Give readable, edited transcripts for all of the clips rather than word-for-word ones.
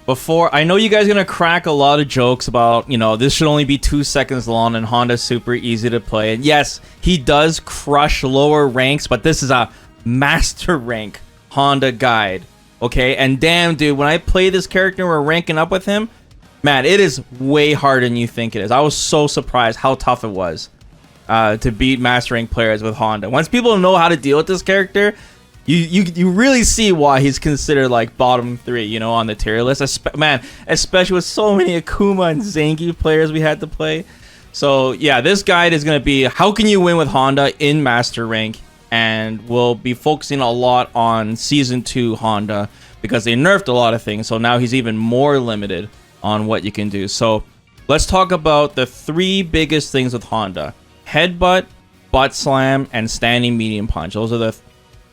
before, I know you guys are gonna crack a lot of jokes about, you know, this should only be 2 seconds long and Honda's super easy to play. And yes, he does crush lower ranks, but this is a master rank Honda guide, okay? And damn, dude, when I play this character and we're ranking up with him, man, it is way harder than you think it is. I was so surprised how tough it was to beat master rank players with Honda. Once people know how to deal with this character, you really see why he's considered like bottom 3, you know, on the tier list. Man, especially with so many Akuma and Zangief players we had to play. So yeah, this guide is going to be how can you win with Honda in master rank, and we'll be focusing a lot on season 2 Honda because they nerfed a lot of things. So now he's even more limited on what you can do. So let's talk about the 3 biggest things with Honda: headbutt, butt slam, and standing medium punch. Those are the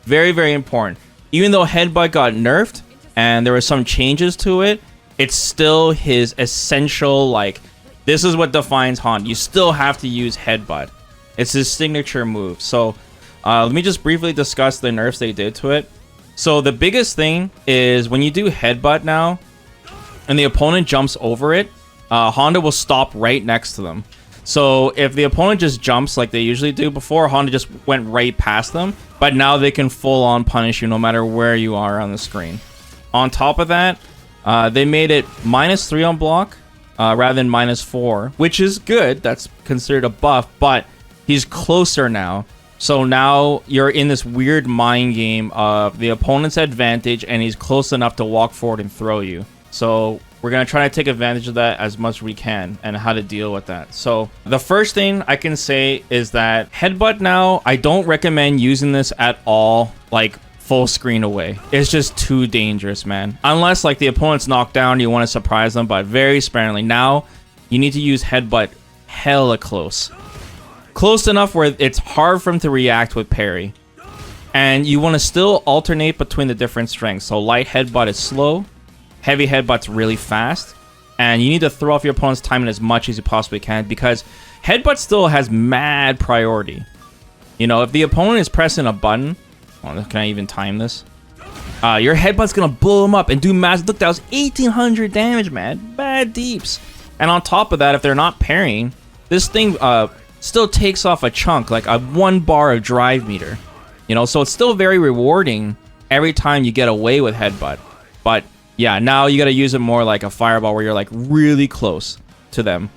very, very important. Even though headbutt got nerfed and there were some changes to it, it's still his essential, like, this is what defines Honda. You still have to use headbutt. It's his signature move. So let me just briefly discuss the nerfs they did to it. So the biggest thing is when you do headbutt now and the opponent jumps over it, Honda will stop right next to them. So if the opponent just jumps like they usually do, before Honda just went right past them, but now they can full on punish you no matter where you are on the screen. On top of that, they made it -3 on block rather than -4, which is good. That's considered a buff, but he's closer now. So now you're in this weird mind game of the opponent's advantage and he's close enough to walk forward and throw you. So we're going to try to take advantage of that as much as we can and how to deal with that. So the first thing I can say is that headbutt now, I don't recommend using this at all, like full screen away. It's just too dangerous, man. Unless like the opponent's knocked down, you want to surprise them, but very sparingly. Now you need to use headbutt hella close. Close enough where it's hard for him to react with parry. And you want to still alternate between the different strengths. So light headbutt is slow. Heavy headbutt's really fast, and you need to throw off your opponent's timing as much as you possibly can because headbutt still has mad priority. You know, if the opponent is pressing a button, can I even time this? Your headbutt's gonna blow him up and do massive. Look, that was 1800 damage, man. Bad deeps. And on top of that, if they're not parrying, this thing still takes off a chunk, like a 1 bar of drive meter. You know, so it's still very rewarding every time you get away with headbutt, but yeah, now you got to use it more like a fireball where you're like really close to them.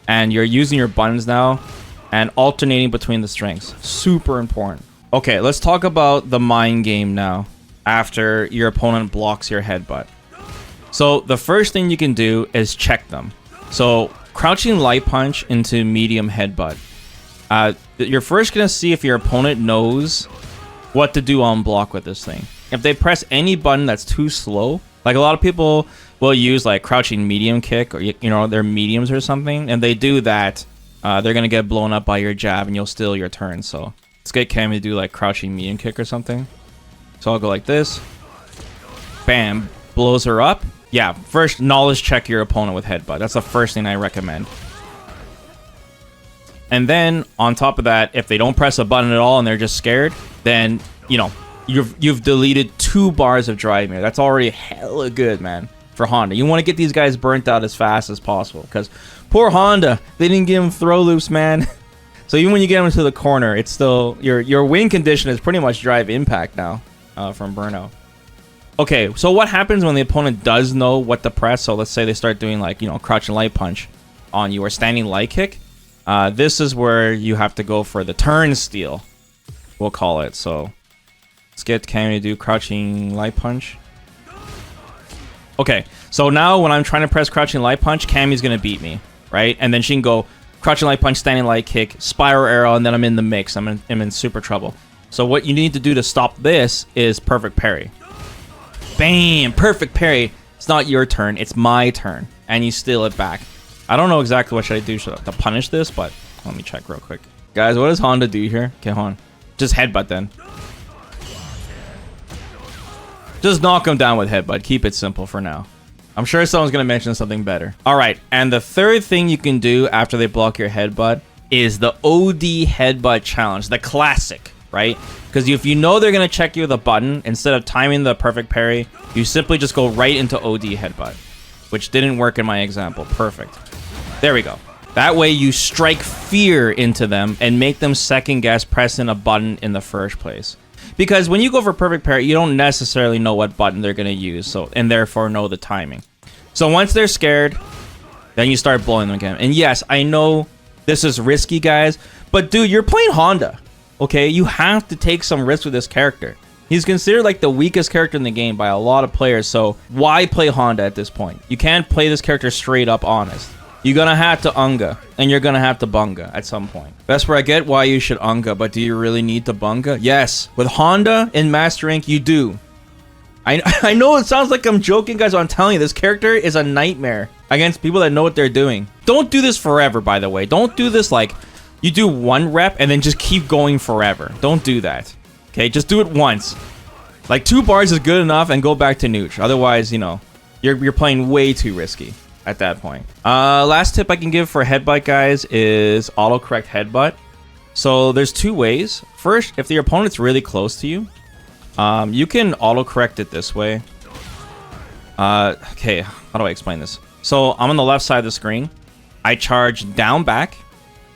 And you're using your buttons now and alternating between the strengths. Super important. Okay, let's talk about the mind game now after your opponent blocks your headbutt. So the first thing you can do is check them. So crouching light punch into medium headbutt. You're first going to see if your opponent knows what to do on block with this thing. If they press any button that's too slow, like a lot of people will use like crouching medium kick or, you know, their mediums or something. And they do that. They're going to get blown up by your jab and you'll steal your turn. So let's get Cammy to do like crouching medium kick or something. So I'll go like this. Bam. Blows her up. Yeah. First, knowledge check your opponent with headbutt. That's the first thing I recommend. And then on top of that, if they don't press a button at all and they're just scared, then, you know, you've deleted 2 bars of drive meter. That's already hella good, man, for Honda. You want to get these guys burnt out as fast as possible because poor Honda, they didn't give him throw loops, man. So even when you get him into the corner, it's still your win condition is pretty much drive impact now from burnout. Okay, so what happens when the opponent does know what to press? So let's say they start doing like, you know, crouching light punch on you or standing light kick. This is where you have to go for the turn steal, we'll call it. So let's get Cammy to do crouching light punch. Okay, so now when I'm trying to press crouching light punch, Cammy's gonna beat me, right? And then she can go crouching light punch, standing light kick, spiral arrow, and then I'm in the mix. I'm in super trouble. So what you need to do to stop this is perfect parry. Bam! Perfect parry. It's not your turn, it's my turn. And you steal it back. I don't know exactly what should I do to punish this, but let me check real quick. Guys, what does Honda do here? Okay, hold on. Just headbutt then. Just knock him down with headbutt. Keep it simple for now. I'm sure someone's going to mention something better. All right, and the third thing you can do after they block your headbutt is the OD headbutt challenge, the classic, right? Because if you know they're going to check you with a button, instead of timing the perfect parry, you simply just go right into OD headbutt. which didn't work in my example. Perfect. There we go. That way you strike fear into them and make them second guess pressing a button in the first place. Because when you go for perfect parry, you don't necessarily know what button they're going to use, so and therefore know the timing. So once they're scared, then you start blowing them again. And yes, I know this is risky, guys, but dude, you're playing Honda, okay? You have to take some risks with this character. He's considered like the weakest character in the game by a lot of players, so why play Honda at this point? You can't play this character straight up honest. You're gonna have to Unga, and you're gonna have to Bunga at some point. That's where I get why you should Unga, but do you really need to Bunga? Yes, with Honda in Master Rank, you do. I know it sounds like I'm joking, guys, but I'm telling you, this character is a nightmare against people that know what they're doing. Don't do this forever, by the way. Don't do this like you do one rep and then just keep going forever. Don't do that. Okay, just do it once. Like 2 bars is good enough and go back to Nooch. Otherwise, you know, you're playing way too risky at that point. Last tip I can give for headbutt, guys, is autocorrect headbutt. So there's 2 ways. First, if the opponent's really close to you, you can autocorrect it this way. Okay, how do I explain this? So I'm on the left side of the screen. I charge down back,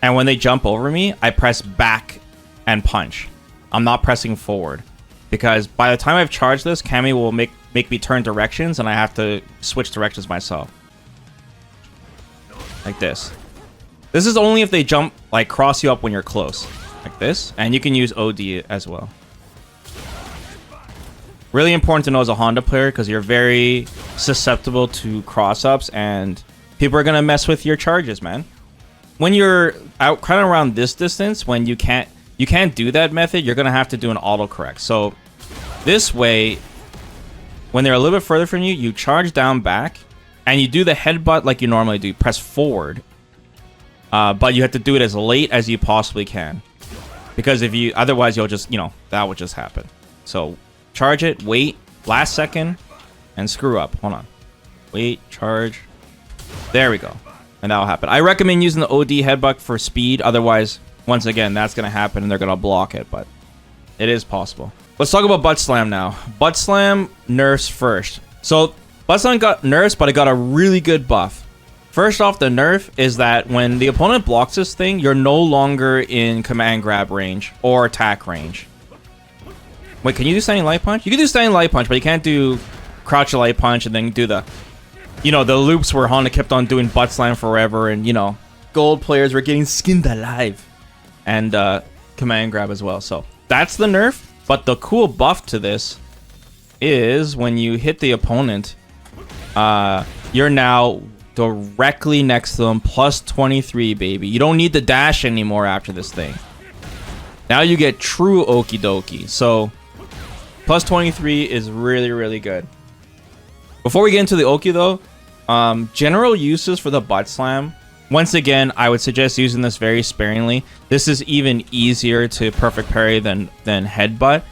and when they jump over me, I press back and punch. I'm not pressing forward, because by the time I've charged this, Cammy will make me turn directions, and I have to switch directions myself. Like this. This is only if they jump, like cross you up when you're close. Like this, and you can use OD as well. Really important to know as a Honda player, because you're very susceptible to cross-ups, and people are going to mess with your charges, man. When you're out kind of around this distance, when you can't do that method, you're going to have to do an autocorrect. So this way, when they're a little bit further from you, you charge down back, and you do the headbutt like you normally do. Press forward. But you have to do it as late as you possibly can. Because if you, otherwise you'll just, you know, that would just happen. So charge it, wait, last second, and screw up. Hold on. Wait, charge. There we go. And that'll happen. I recommend using the OD headbutt for speed. Otherwise, once again, that's going to happen and they're going to block it. But it is possible. Let's talk about Buttslam now. Buttslam nerfs first. So Buttslam got nerfs, but it got a really good buff. First off, the nerf is that when the opponent blocks this thing, you're no longer in command grab range or attack range. Wait, can you do standing light punch? You can do standing light punch, but you can't do crouch light punch and then do the, you know, the loops where Honda kept on doing Buttslam forever, and, you know, gold players were getting skinned alive. And command grab as well. So that's the nerf. But the cool buff to this is when you hit the opponent, you're now directly next to them, plus 23, baby. You don't need the dash anymore after this thing. Now you get true okie dokie. So plus 23 is really, really good. Before we get into the okie though, general uses for the Buttslam. Once again, I would suggest using this very sparingly. This is even easier to perfect parry than headbutt.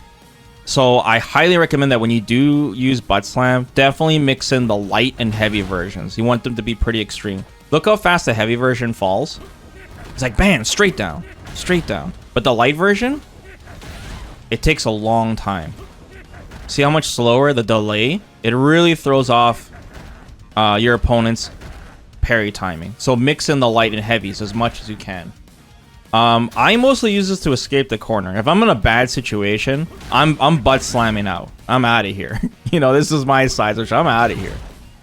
So I highly recommend that when you do use Buttslam, definitely mix in the light and heavy versions. You want them to be pretty extreme. Look how fast the heavy version falls. It's like, bam, straight down, straight down. But the light version, it takes a long time. See how much slower the delay? It really throws off your opponent's parry timing. So mix in the light and heavies as much as you can. I mostly use this to escape the corner. If I'm in a bad situation, I'm butt slamming out. I'm out of here. You know, this is my side, which I'm out of here.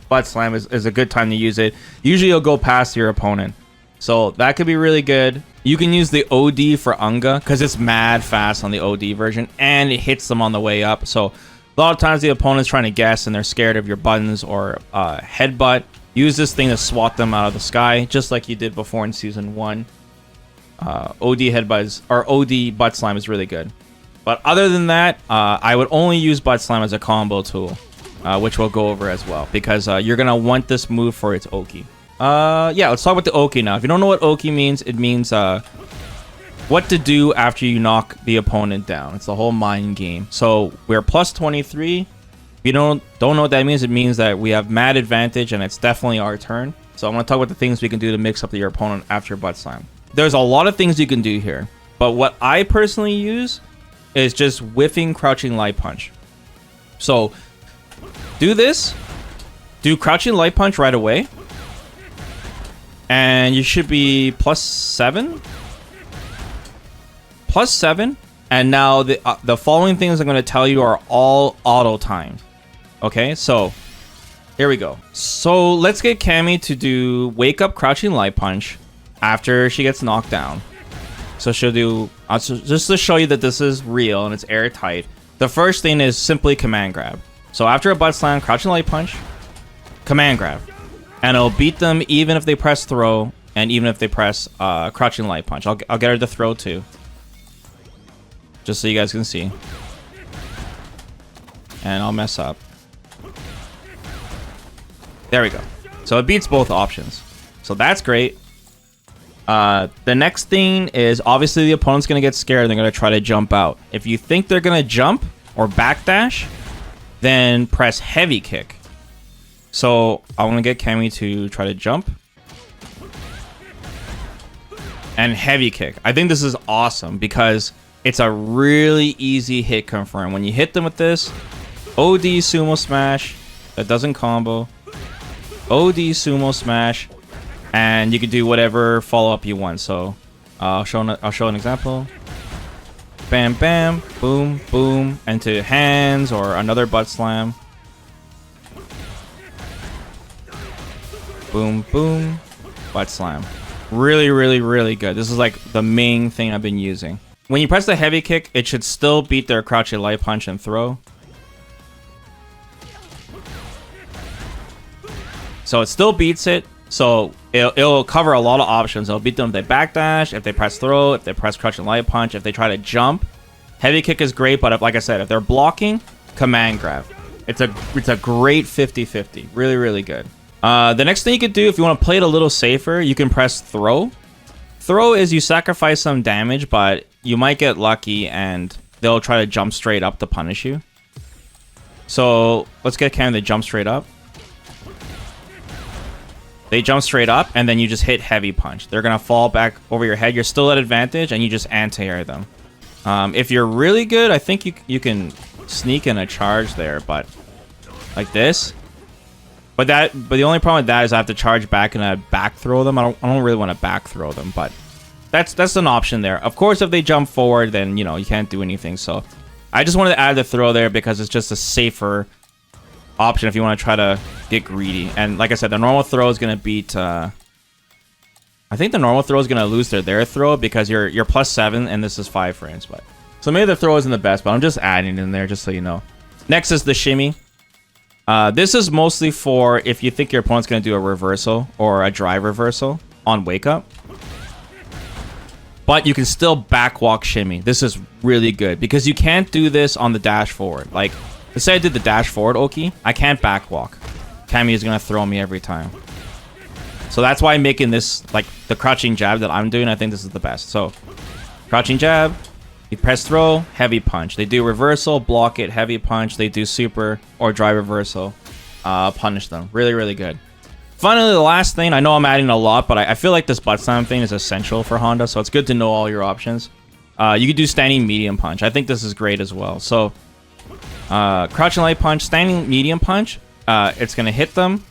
Buttslam is a good time to use it. Usually you'll go past your opponent. So that could be really good. You can use the OD for Unga because it's mad fast on the OD version and it hits them on the way up. So a lot of times the opponent's trying to guess and they're scared of your buttons or headbutt. Use this thing to swat them out of the sky, just like you did before in Season 1. OD headbutts or OD Buttslam is really good. But other than that, I would only use Buttslam as a combo tool, which we'll go over as well, because you're going to want this move for its Oki. Yeah, let's talk about the Oki now. If you don't know what Oki means, it means what to do after you knock the opponent down. It's the whole mind game. So we're plus 23. If you don't know what that means, it means that we have mad advantage and it's definitely our turn. So I'm going to talk about the things we can do to mix up your opponent after Buttslam. There's a lot of things you can do here, but what I personally use is just whiffing crouching light punch. So do this, Do crouching light punch right away. And you should be +7. +7. And now the following things I'm going to tell you are all auto timed. Okay, so here we go. So let's get Cammy to do wake up crouching light punch after she gets knocked down. So she'll do, just to show you that this is real and it's airtight. The first thing is simply command grab. So after a butt slam, crouching light punch, command grab. And it'll beat them even if they press throw and even if they press crouching light punch. I'll get her to throw too. Just so you guys can see. And I'll mess up. There we go. So it beats both options. So that's great. The next thing is obviously the opponent's going to get scared and they're going to try to jump out. If you think they're going to jump or backdash, then press heavy kick. So I want to get Cammy to try to jump. And heavy kick. I think this is awesome because it's a really easy hit confirm. When you hit them with this, OD Sumo Smash, that doesn't combo. OD Sumo Smash, and you can do whatever follow-up you want. So I'll show an example. Bam, bam, boom, boom, and to hands or another butt slam. Boom, boom, butt slam. Really, really, really good. This is like the main thing I've been using. When you press the heavy kick, it should still beat their crouching light punch and throw. So it still beats it. So it'll cover a lot of options. It'll beat them if they backdash, if they press throw, if they press crouching light punch, if they try to jump. Heavy kick is great, but if, like I said, if they're blocking, command grab. It's a great 50-50. Really, really good. The next thing you could do, if you want to play it a little safer, you can press throw. Throw is you sacrifice some damage, but you might get lucky and they'll try to jump straight up to punish you. So let's get Cam to jump straight up. They jump straight up and then you just hit heavy punch. They're going to fall back over your head. You're still at advantage and you just anti-air them. If you're really good, I think you can sneak in a charge there, but like this. But the only problem with that is I have to charge back and I back throw them. I don't really want to back throw them, but that's an option there. Of course, if they jump forward, then you can't do anything. So I just wanted to add the throw there because it's just a safer option if you want to try to get greedy. And like I said, the normal throw is gonna beat. I think the normal throw is gonna lose their throw because you're +7 and this is 5 frames. But so maybe the throw isn't the best, but I'm just adding it in there just so you know. Next is the shimmy. This is mostly for if you think your opponent's going to do a reversal or a drive reversal on wake up. But you can still backwalk shimmy. This is really good because you can't do this on the dash forward. Like, let's say I did the dash forward Oki. I can't backwalk. Cammy is going to throw me every time. So that's why I'm making this, like, the crouching jab that I'm doing. I think this is the best. So, crouching jab. You press throw, heavy punch. They do reversal, block it, heavy punch. They do super or drive reversal, punish them. Really, really good. Finally, the last thing. I know I'm adding a lot, but I feel like this butt slam thing is essential for Honda, so it's good to know all your options. You could do standing medium punch. I think this is great as well. So, crouching light punch, standing medium punch. It's going to hit them.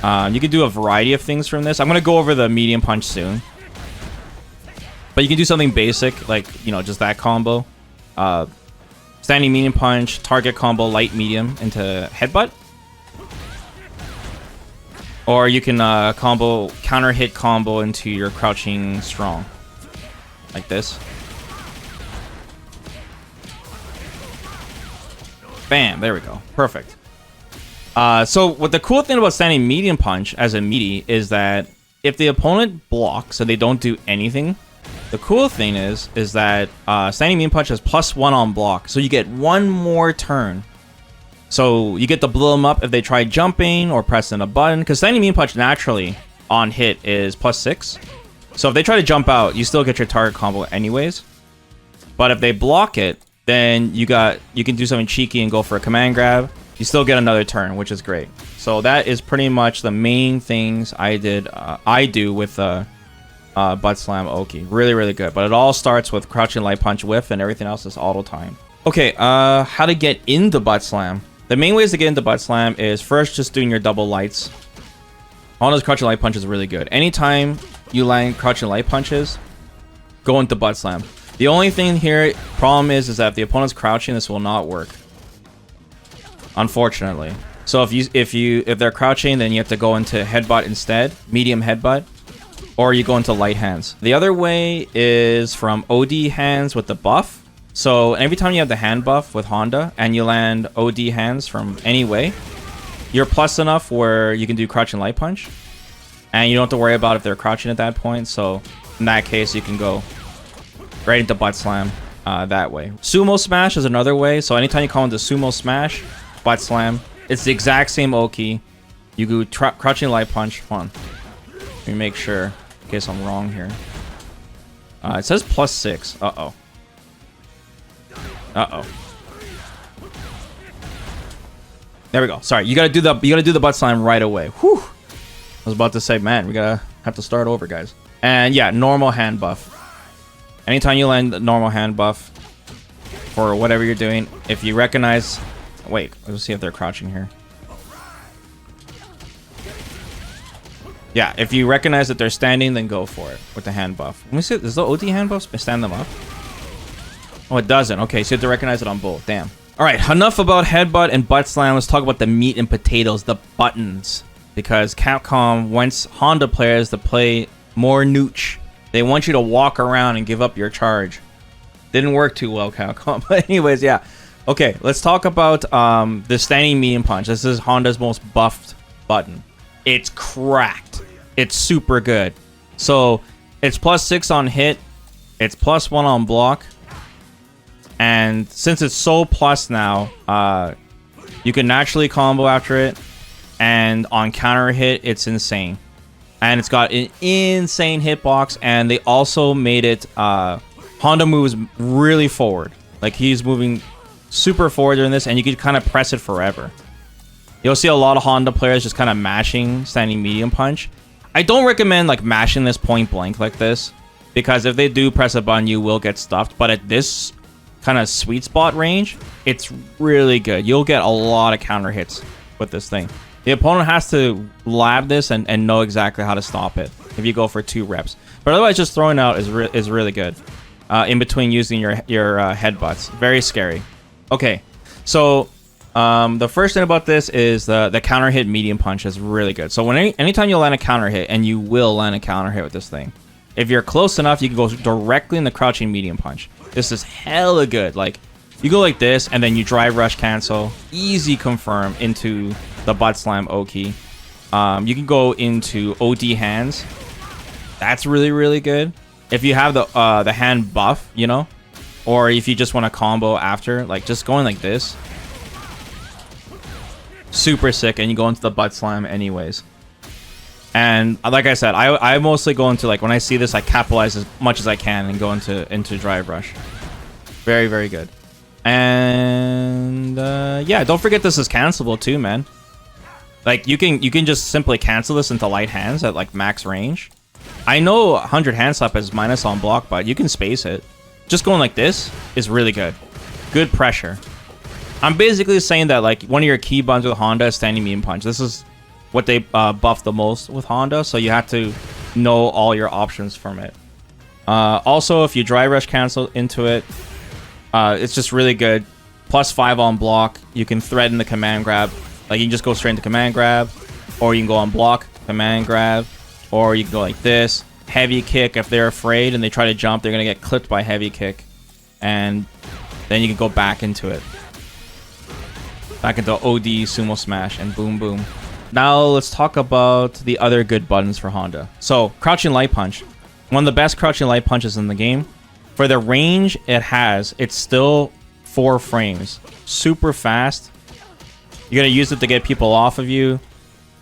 You can do a variety of things from this. I'm going to go over the medium punch soon. But you can do something basic, like, just that combo. Standing medium punch, target combo, light medium into headbutt. Or you can counter hit combo into your crouching strong. Like this. Bam, there we go. Perfect. So what the cool thing about standing medium punch as a meaty is that if the opponent blocks and they don't do anything, the cool thing is that standing medium punch has +1 on block, so you get one more turn. So you get to blow them up if they try jumping or pressing a button, because standing medium punch naturally on hit is +6. So if they try to jump out, you still get your target combo anyways. But if they block it, then you can do something cheeky and go for a command grab. You still get another turn, which is great. So that is pretty much the main things I do with Buttslam Oki. Really, really good. But it all starts with crouching light punch whiff and everything else is auto time. Okay, how to get into Buttslam. The main ways to get into Buttslam is first just doing your double lights. Honda's crouching light punch is really good. Anytime you land crouching light punches, go into Buttslam. The only thing here, problem is that if the opponent's crouching, this will not work. Unfortunately. So if they're crouching, then you have to go into headbutt instead, medium headbutt, or you go into light hands. The other way is from OD hands with the buff. So every time you have the hand buff with Honda and you land OD hands from any way, you're plus enough where you can do crouching light punch, and you don't have to worry about if they're crouching at that point. So in that case, you can go right into Buttslam that way. Sumo Smash is another way. So anytime you call into Sumo Smash, Buttslam, it's the exact same Oki. You do crouching light punch. Hold on. Let me make sure in case I'm wrong here. It says +6. Uh-oh. Uh-oh. There we go. Sorry, you gotta do the Buttslam right away. Whew. I was about to say, man, we gotta have to start over, guys. And yeah, normal hand buff. Anytime you land the normal hand buff for whatever you're doing, if you recognize... Wait, let's see if they're crouching here. Yeah, if you recognize that they're standing, then go for it with the hand buff. Let me see, does the OD hand buff stand them up? Oh, it doesn't. Okay, so you have to recognize it on both. Damn. All right, enough about headbutt and Buttslam. Let's talk about the meat and potatoes, the buttons. Because Capcom wants Honda players to play more nooch. They want you to walk around and give up your charge. Didn't work too well, Capcom. But anyways, yeah. Okay, let's talk about the standing medium punch. This is Honda's most buffed button. It's cracked. It's super good. So it's +6 on hit. It's +1 on block. And since it's so plus now, you can naturally combo after it. And on counter hit, it's insane. And it's got an insane hitbox. And they also made it... Honda moves really forward. Like, he's moving super forward during this. And you can kind of press it forever. You'll see a lot of Honda players just kind of mashing standing medium punch. I don't recommend like mashing this point blank like this. Because if they do press a button, you will get stuffed. But at this kind of sweet spot range, it's really good. You'll get a lot of counter hits with this thing. The opponent has to lab this and know exactly how to stop it if you go for 2 reps. But otherwise, just throwing out is really good. In between using your headbutts. Very scary. Okay, so the first thing about this is the counter hit medium punch is really good. So anytime you land a counter hit, and you will land a counter hit with this thing, if you're close enough, you can go directly in the crouching medium punch. This is hella good. Like, you go like this, and then you drive rush cancel. Easy confirm into the Buttslam Oki. You can go into OD hands. That's really good. If you have the hand buff, you know, or if you just want to combo after, like just going like this. Super sick, and you go into the Buttslam anyways. And like I said, I mostly go into, like, when I see this, I capitalize as much as I can and go into drive rush. Very good. And yeah, don't forget this is cancelable too, man. Like, you can just simply cancel this into light hands at like max range. I know 100 hand slap is minus on block, but you can space it. Just going like this is really good. Good pressure. I'm basically saying that, like, one of your key buttons with Honda is standing medium punch. This is what they buff the most with Honda, so you have to know all your options from it. Also, if you dry rush cancel into it, it's just really good. +5 on block. You can thread in the command grab. Like, you can just go straight into command grab, or you can go on block, command grab, or you can go like this. Heavy kick. If they're afraid and they try to jump, they're gonna get clipped by heavy kick, and then you can go back into it. Back into OD Sumo Smash, and boom boom. Now let's talk about the other good buttons for Honda. So, crouching light punch. One of the best crouching light punches in the game. For the range it has, it's still 4 frames. Super fast. You gotta use it to get people off of you.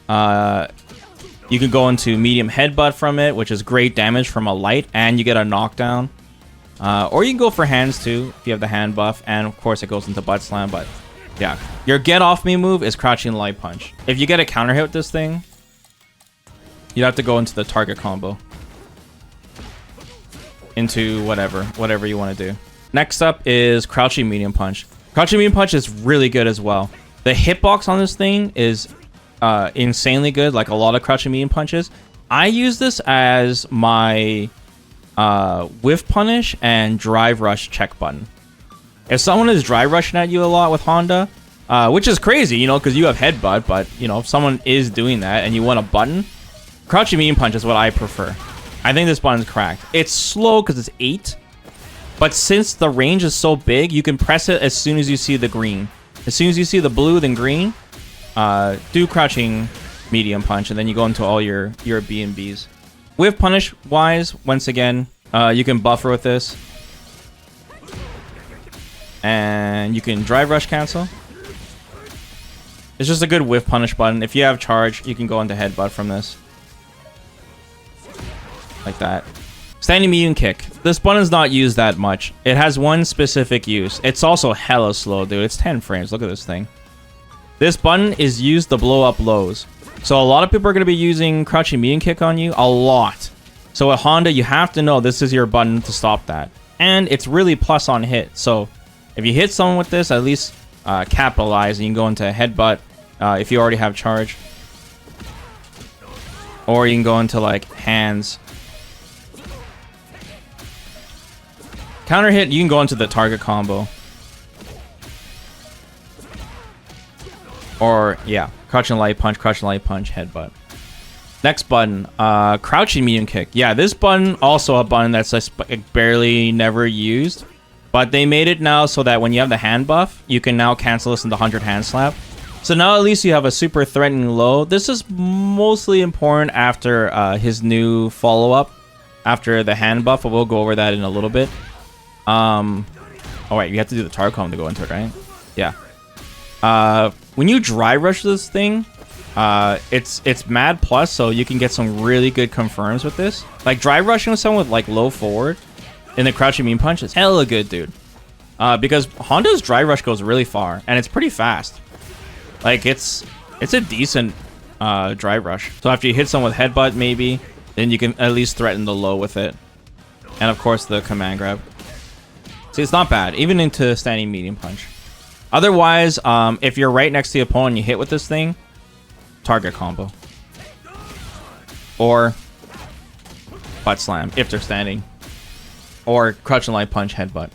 You can go into medium headbutt from it, which is great damage from a light, and you get a knockdown. Or you can go for hands too, if you have the hand buff, and of course it goes into Buttslam, but yeah. Your get off me move is crouching light punch. If you get a counter hit with this thing, you have to go into the target combo. Into whatever you want to do. Next up is crouching medium punch. Crouching medium punch is really good as well. The hitbox on this thing is insanely good, like a lot of crouching medium punches. I use this as my whiff punish and drive rush check button. If someone is drive rushing at you a lot with Honda, which is crazy, you know, because you have headbutt, but, you know, if someone is doing that and you want a button, crouching medium punch is what I prefer. I think this button's cracked. It's slow because it's 8, but since the range is so big, you can press it as soon as you see the green. As soon as you see the blue, then green, do crouching medium punch, and then you go into all your B&Bs. Whiff punish wise, once again, you can buffer with this. And you can drive rush cancel. It's just a good whiff punish button. If you have charge, you can go into headbutt from this. Like that. Standing medium kick. This button's not used that much. It has one specific use. It's also hella slow, dude. It's 10 frames. Look at this thing. This button is used to blow up lows. So a lot of people are going to be using crouching medium kick on you. A lot. So with Honda, you have to know this is your button to stop that. And it's really plus on hit. So if you hit someone with this, at least capitalize. And you can go into headbutt if you already have charge. Or you can go into like hands. Counter hit, you can go into the target combo. Or, yeah, crouching light punch, headbutt. Next button, crouching medium kick. Yeah, this button, also a button that's just barely never used. But they made it now so that when you have the hand buff, you can now cancel this in the 100 hand slap. So now at least you have a super threatening low. This is mostly important after his new follow-up. After the hand buff, but we'll go over that in a little bit. Oh wait, you have to do the target combo to go into it, right? Yeah. When you dry rush this thing, it's mad plus, so you can get some really good confirms with this. Like dry rushing with someone with like low forward in the crouching medium punch is hella good, dude. Because Honda's dry rush goes really far and it's pretty fast. Like it's a decent dry rush. So after you hit someone with headbutt, maybe then you can at least threaten the low with it, and of course the command grab. See, it's not bad, even into standing medium punch. Otherwise, if you're right next to the opponent and you hit with this thing, target combo. Or butt slam, if they're standing. Or crouch and light punch, headbutt.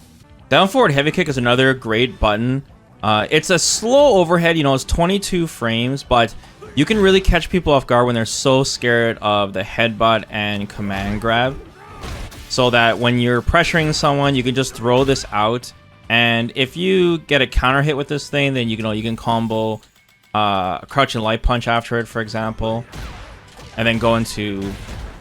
Down forward heavy kick is another great button. It's a slow overhead, you know, it's 22 frames, but you can really catch people off guard when they're so scared of the headbutt and command grab. So that when you're pressuring someone, you can just throw this out. And if you get a counter hit with this thing, then you can combo a crouch and light punch after it, for example. And then go into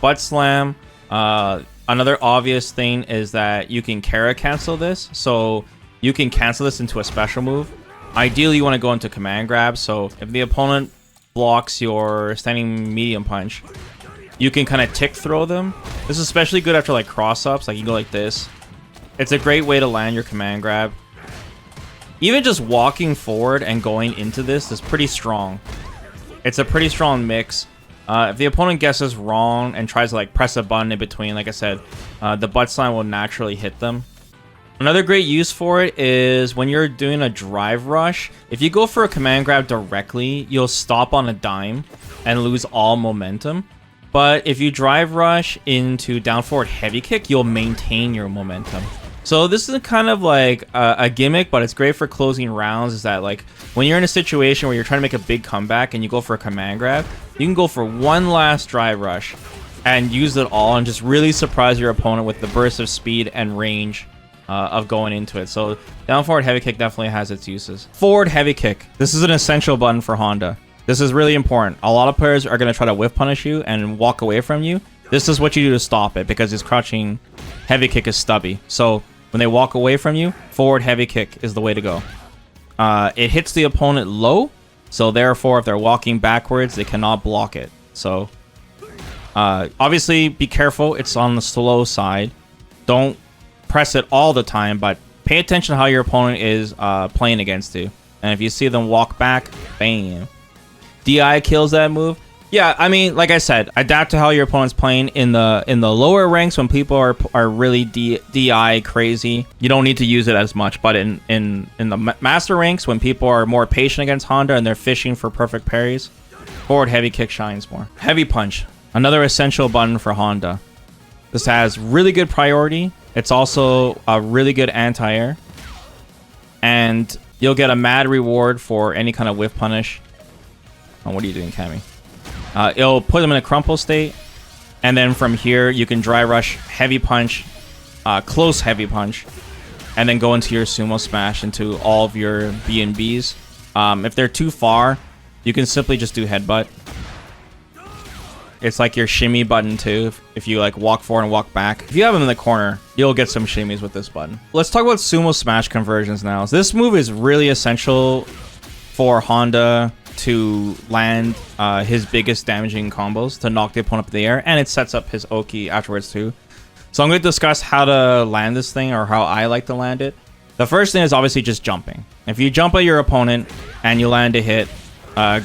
butt slam. Another obvious thing is that you can Kara cancel this. So you can cancel this into a special move. Ideally, you want to go into command grab. So if the opponent blocks your standing medium punch, you can kind of tick throw them. This is especially good after like cross ups, like you go like this. It's a great way to land your command grab. Even just walking forward and going into this is pretty strong. It's a pretty strong mix. If the opponent guesses wrong and tries to like press a button in between, like I said, the butt slam will naturally hit them. Another great use for it is when you're doing a drive rush. If you go for a command grab directly, you'll stop on a dime and lose all momentum. But if you drive rush into down forward heavy kick, you'll maintain your momentum. So this is kind of like a gimmick, but it's great for closing rounds. Is that like when you're in a situation where you're trying to make a big comeback and you go for a command grab, you can go for one last drive rush and use it all and just really surprise your opponent with the burst of speed and range of going into it. So down forward heavy kick definitely has its uses. Forward heavy kick. This is an essential button for Honda. This is really important. A lot of players are going to try to whiff punish you and walk away from you. This is what you do to stop it because his crouching heavy kick is stubby. So when they walk away from you, forward heavy kick is the way to go. It hits the opponent low, so therefore if they're walking backwards, they cannot block it. So obviously be careful. It's on the slow side. Don't press it all the time, but pay attention to how your opponent is playing against you. And if you see them walk back, bam. DI kills that move. Yeah, I mean, like I said, adapt to how your opponent's playing. In the lower ranks, when people are really DI crazy, you don't need to use it as much. But in the master ranks, when people are more patient against Honda and they're fishing for perfect parries, forward heavy kick shines more. Heavy punch, another essential button for Honda. This has really good priority. It's also a really good anti-air, and you'll get a mad reward for any kind of whiff punish. Oh, what are you doing, Cammy? It'll put them in a crumple state, and then from here you can dry rush, heavy punch, close heavy punch, and then go into your Sumo Smash into all of your B&Bs. If they're too far, you can simply just do Headbutt. It's like your shimmy button too. If you like walk forward and walk back, if you have them in the corner, you'll get some shimmies with this button. Let's talk about Sumo Smash conversions now. This move is really essential for Honda to land his biggest damaging combos, to knock the opponent up in the air, and it sets up his Oki afterwards too. So I'm going to discuss how to land this thing, or how I like to land it. The first thing is obviously just jumping. If you jump at your opponent and you land a hit,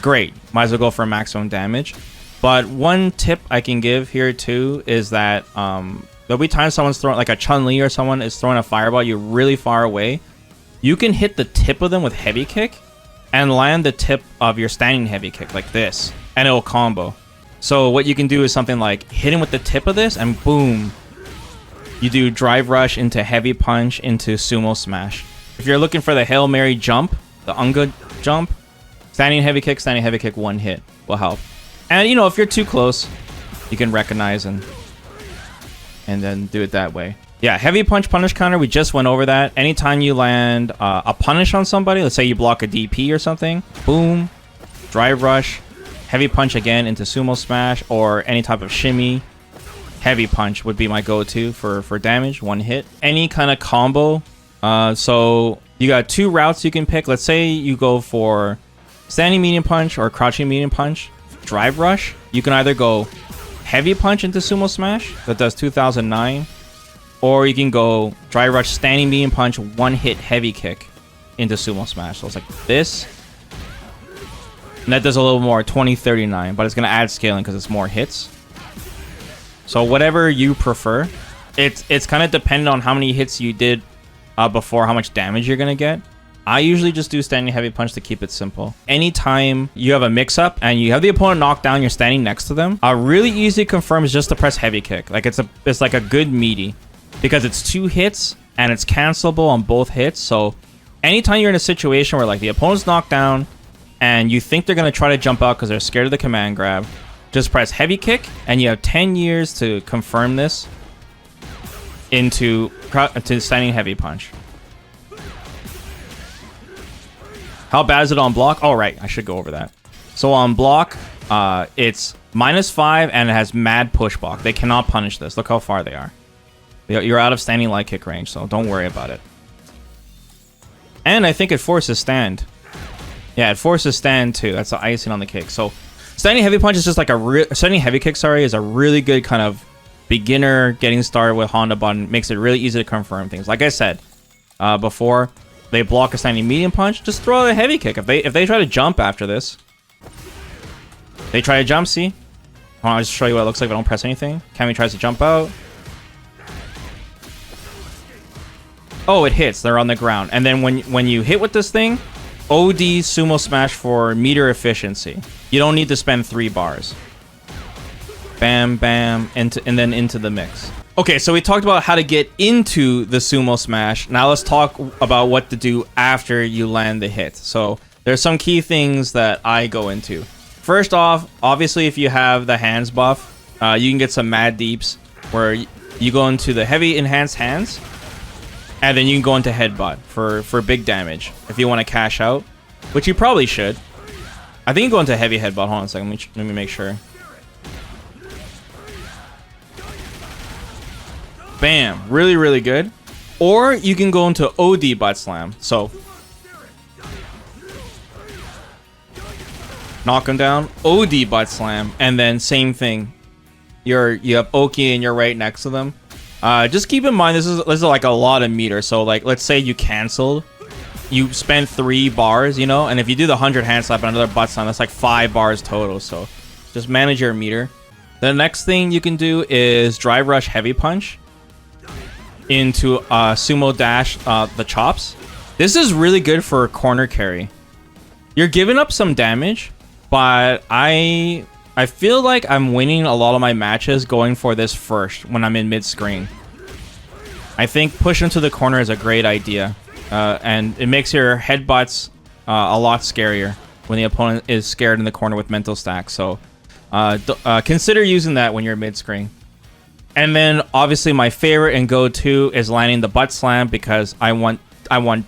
great. Might as well go for maximum damage. But one tip I can give here too is that there'll be times someone's throwing, like a Chun-Li or someone is throwing a fireball you really far away. You can hit the tip of them with heavy kick and land the tip of your standing heavy kick like this, and it'll combo. So what you can do is something like hit him with the tip of this, and boom, you do drive rush into heavy punch into Sumo Smash. If you're looking for the Hail Mary jump, the Unga jump, standing heavy kick, one hit will help. And you know, if you're too close, you can recognize and then do it that way. Yeah, heavy punch punish counter, we just went over that. Anytime you land a punish on somebody, let's say you block a DP or something, boom, drive rush, heavy punch again into Sumo Smash, or any type of shimmy. Heavy punch would be my go-to for damage, one hit. Any kind of combo. So you got two routes you can pick. Let's say you go for standing medium punch or crouching medium punch. Drive rush, you can either go heavy punch into Sumo Smash, that does 2009, or you can go drive rush, standing medium punch, one hit heavy kick into Sumo Smash. So it's like this, and that does a little more, 2039, but it's going to add scaling because it's more hits. So whatever you prefer, it's kind of dependent on how many hits you did before, how much damage you're going to get. I usually just do standing heavy punch to keep it simple. Anytime you have a mix-up and you have the opponent knocked down, you're standing next to them, a really easy confirm is just to press heavy kick. Like it's like a good meaty, because it's two hits and it's cancelable on both hits. So anytime you're in a situation where like the opponent's knocked down and you think they're going to try to jump out because they're scared of the command grab, just press heavy kick, and you have 10 years to confirm this into standing heavy punch. How bad is it on block? All right, I should go over that. So on block, it's -5 and it has mad push block. They cannot punish this. Look how far they are. You're out of standing light kick range, so don't worry about it. And I think it forces stand. Yeah, it forces stand too. That's the icing on the cake. So standing heavy punch is just like standing heavy kick, sorry, is a really good kind of beginner getting started with Honda button. Makes it really easy to confirm things. Like I said before, they block a standing medium punch, just throw out a heavy kick. If they try to jump after this, they try to jump, see? I'll just show you what it looks like if I don't press anything. Cammy tries to jump out. Oh, it hits. They're on the ground. And then when you hit with this thing, OD Sumo Smash for meter efficiency. You don't need to spend 3 bars. Bam, bam, and then into the mix. Okay, so we talked about how to get into the Sumo Smash. Now let's talk about what to do after you land the hit. So there's some key things that I go into. First off, obviously if you have the hands buff, you can get some mad deeps where you go into the heavy enhanced hands, and then you can go into headbutt for big damage if you want to cash out, which you probably should. I think you go into heavy headbutt. Hold on a second, let me make sure. Bam, really, really good. Or you can go into OD Buttslam. So knock him down, OD Buttslam, and then same thing. You have Oki and you're right next to them. Just keep in mind this is like a lot of meter. So like let's say you canceled, you spent 3 bars, you know, and if you do the 100 hand slap and another Buttslam, that's like 5 bars total. So Just manage your meter. The next thing you can do is drive rush heavy punch into Sumo Dash the chops. This is really good for corner carry. You're giving up some damage, but I feel like I'm winning a lot of my matches going for this first when I'm in mid-screen. I think push into the corner is a great idea, and it makes your headbutts a lot scarier when the opponent is scared in the corner with mental stack. So consider using that when you're mid-screen. And then obviously my favorite and go-to is landing the butt slam, because I want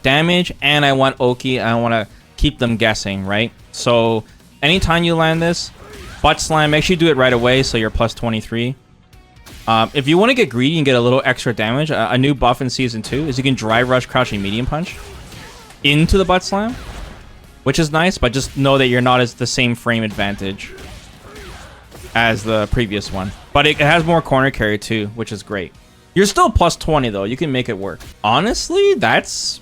damage and I want Oki, and I want to keep them guessing, right? So anytime you land this butt slam, make sure you do it right away so you're plus 23. If you want to get greedy and get a little extra damage, a new buff in Season 2 is you can drive rush crouching medium punch into the butt slam, which is nice, but just know that you're not as the same frame advantage as the previous one. But it has more corner carry too, which is great. You're still plus 20 though. You can make it work. Honestly, that's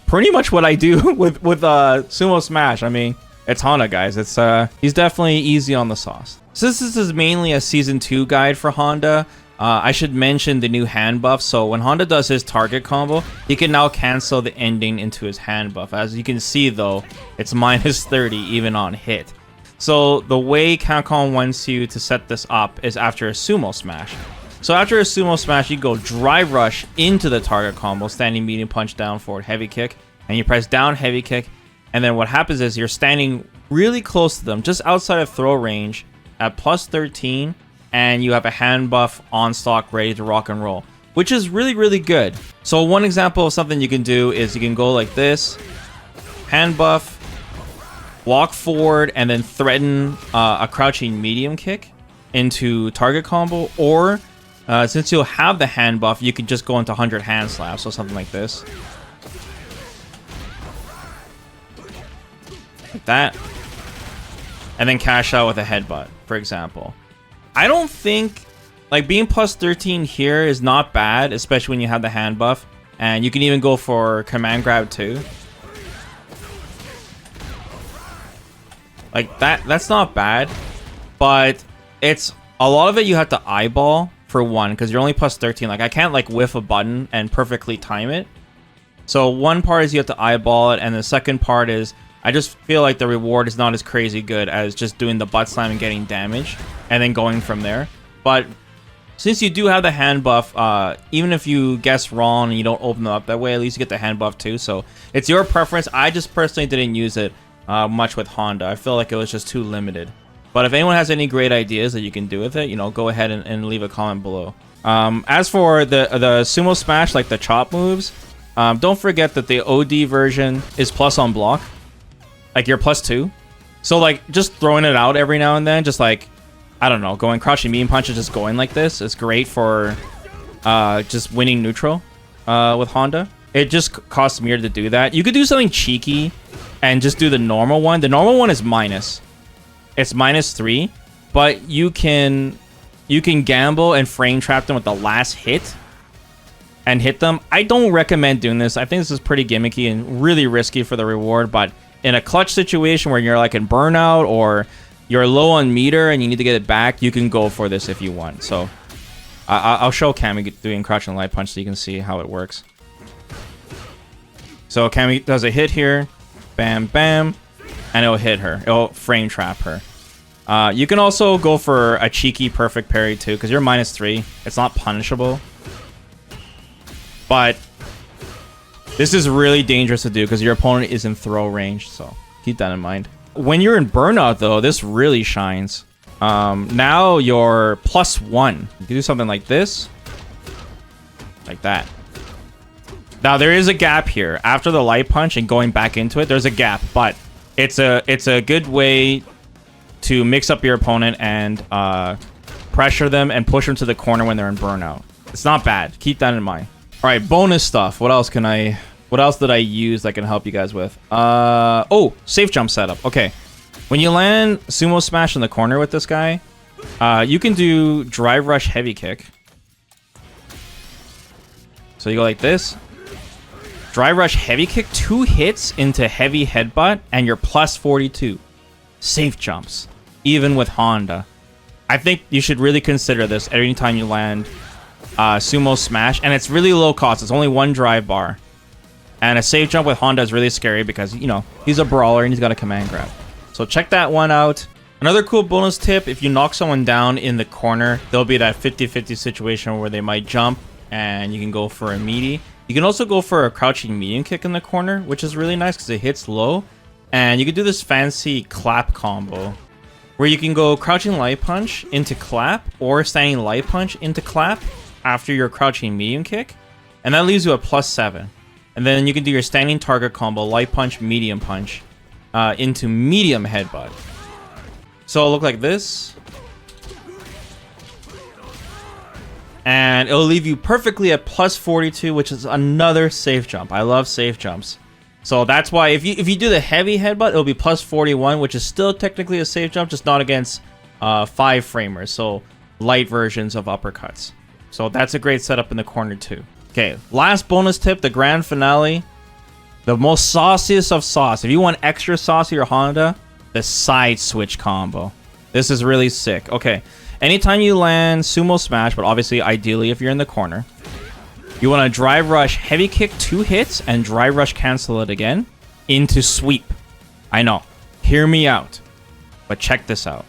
pretty much what I do with Sumo Smash. I mean, it's Honda, guys. It's he's definitely easy on the sauce. Since this is mainly a Season 2 guide for Honda, I should mention the new hand buff. So when Honda does his target combo, he can now cancel the ending into his hand buff. As you can see though, it's minus 30 even on hit. So the way Capcom wants you to set this up is after a Sumo Smash. So after a Sumo Smash, you go drive rush into the target combo, standing medium punch, down forward heavy kick, and you press down heavy kick. And then what happens is you're standing really close to them, just outside of throw range at plus 13, and you have a hand buff on stock ready to rock and roll, which is really, really good. So one example of something you can do is you can go like this, hand buff, walk forward, and then threaten a crouching medium kick into target combo, or since you'll have the hand buff, you can just go into 100 hand slaps, so something like this. Like that. And then cash out with a headbutt, for example. I don't think, like, being plus 13 here is not bad, especially when you have the hand buff. And you can even go for command grab too. Like, that's not bad. But it's, a lot of it you have to eyeball, for one, because you're only plus 13. Like, I can't, like, whiff a button and perfectly time it. So one part is you have to eyeball it, and the second part is, I just feel like the reward is not as crazy good as just doing the butt slam and getting damage, and then going from there. But since you do have the hand buff, even if you guess wrong and you don't open them up that way, at least you get the hand buff too. So it's your preference. I just personally didn't use it much with Honda. I feel like it was just too limited. But if anyone has any great ideas that you can do with it, you know, go ahead and leave a comment below. As for the Sumo Smash, like the chop moves, don't forget that the OD version is plus on block. Like, you're plus 2. So, like, just throwing it out every now and then, just like, I don't know, going crouching medium punches, just going like this is great for just winning neutral with Honda. It just costs meter to do that. You could do something cheeky and just do the normal one. The normal one is minus. It's minus 3, but you can gamble and frame trap them with the last hit and hit them. I don't recommend doing this. I think this is pretty gimmicky and really risky for the reward, but in a clutch situation where you're like in burnout or you're low on meter and you need to get it back, you can go for this if you want. So I'll show Cammy doing crouching light punch so you can see how it works. So Cammy does a hit here, bam, bam, and it'll hit her. It'll frame trap her. You can also go for a cheeky perfect parry too, because you're minus 3. It's not punishable. But this is really dangerous to do because your opponent is in throw range, so keep that in mind. When you're in burnout, though, this really shines. Now you're plus 1. You can do something like this. Like that. Now, there is a gap here. After the light punch and going back into it, there's a gap, but it's a good way to mix up your opponent and pressure them and push them to the corner when they're in burnout. It's not bad. Keep that in mind. All right, bonus stuff. What else did I use that can help you guys with? Oh, safe jump setup. Okay. When you land Sumo Smash in the corner with this guy, you can do drive rush heavy kick. So you go like this. Drive rush heavy kick, 2 hits into heavy headbutt, and you're plus 42. Safe jumps. even with Honda. I think you should really consider this every time you land Sumo Smash, and it's really low cost. It's only one drive bar. And a safe jump with Honda is really scary because, you know, he's a brawler and he's got a command grab. So check that one out. Another cool bonus tip, if you knock someone down in the corner, there'll be that 50-50 situation where they might jump and you can go for a meaty. You can also go for a crouching medium kick in the corner, which is really nice because it hits low. And you can do this fancy clap combo where you can go crouching light punch into clap or standing light punch into clap after your crouching medium kick. And that leaves you at +7. And then you can do your standing target combo, light punch, medium punch, into medium headbutt. So it'll look like this. And it'll leave you perfectly at +42, which is another safe jump. I love safe jumps. So that's why if you do the heavy headbutt, it'll be +41, which is still technically a safe jump, just not against 5 framers. So light versions of uppercuts. So that's a great setup in the corner too. Okay, last bonus tip, the grand finale. The most sauciest of sauce. If you want extra saucy or Honda, the side switch combo. This is really sick. Okay, anytime you land Sumo Smash, but obviously ideally if you're in the corner, you want to drive rush, heavy kick 2 hits, and drive rush cancel it again into sweep. I know, hear me out, but check this out.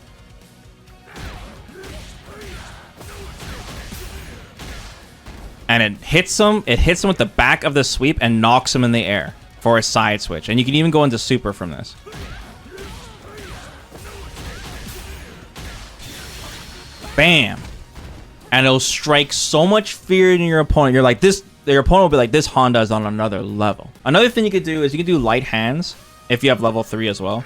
And it hits him with the back of the sweep and knocks him in the air for a side switch. And you can even go into super from this. Bam. And it'll strike so much fear in your opponent. You're like, your opponent will be like, this Honda is on another level. Another thing you could do is you can do light hands if you have level 3 as well.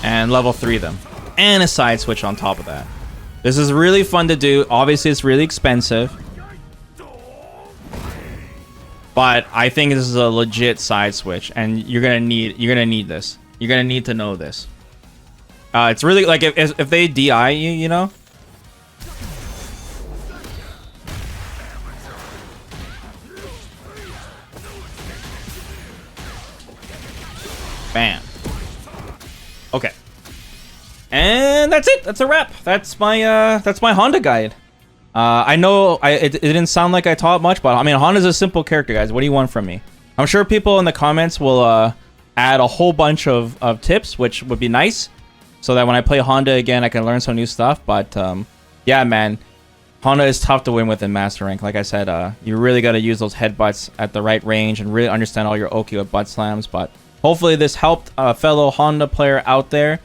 And level 3 them. And a side switch on top of that. This is really fun to do. Obviously, it's really expensive. But I think this is a legit side switch, and you're gonna need this. You're gonna need to know this. It's really like if they DI you, you know. Bam. Okay. And that's it. That's a wrap. That's my Honda guide. I know it didn't sound like I taught much, but I mean, Honda's a simple character, guys. What do you want from me? I'm sure people in the comments will add a whole bunch of tips, which would be nice, so that when I play Honda again, I can learn some new stuff. But yeah, man, Honda is tough to win with in Master Rank. Like I said, you really got to use those headbutts at the right range and really understand all your Oki with butt slams. But hopefully this helped a fellow Honda player out there.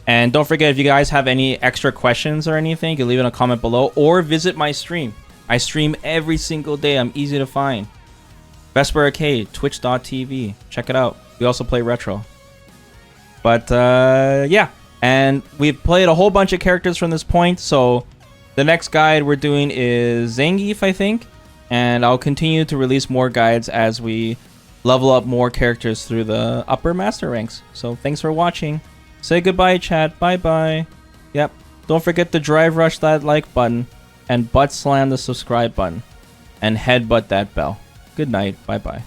And don't forget, if you guys have any extra questions or anything, you can leave it in a comment below or visit my stream. I stream every single day. I'm easy to find. Vesper Arcade, twitch.tv. Check it out. We also play retro. But yeah, and we've played a whole bunch of characters from this point. So the next guide we're doing is Zangief, I think. And I'll continue to release more guides as we level up more characters through the upper master ranks. So thanks for watching. Say goodbye, chat. Bye-bye. Yep. Don't forget to drive rush that like button and butt slam the subscribe button and headbutt that bell. Good night. Bye-bye.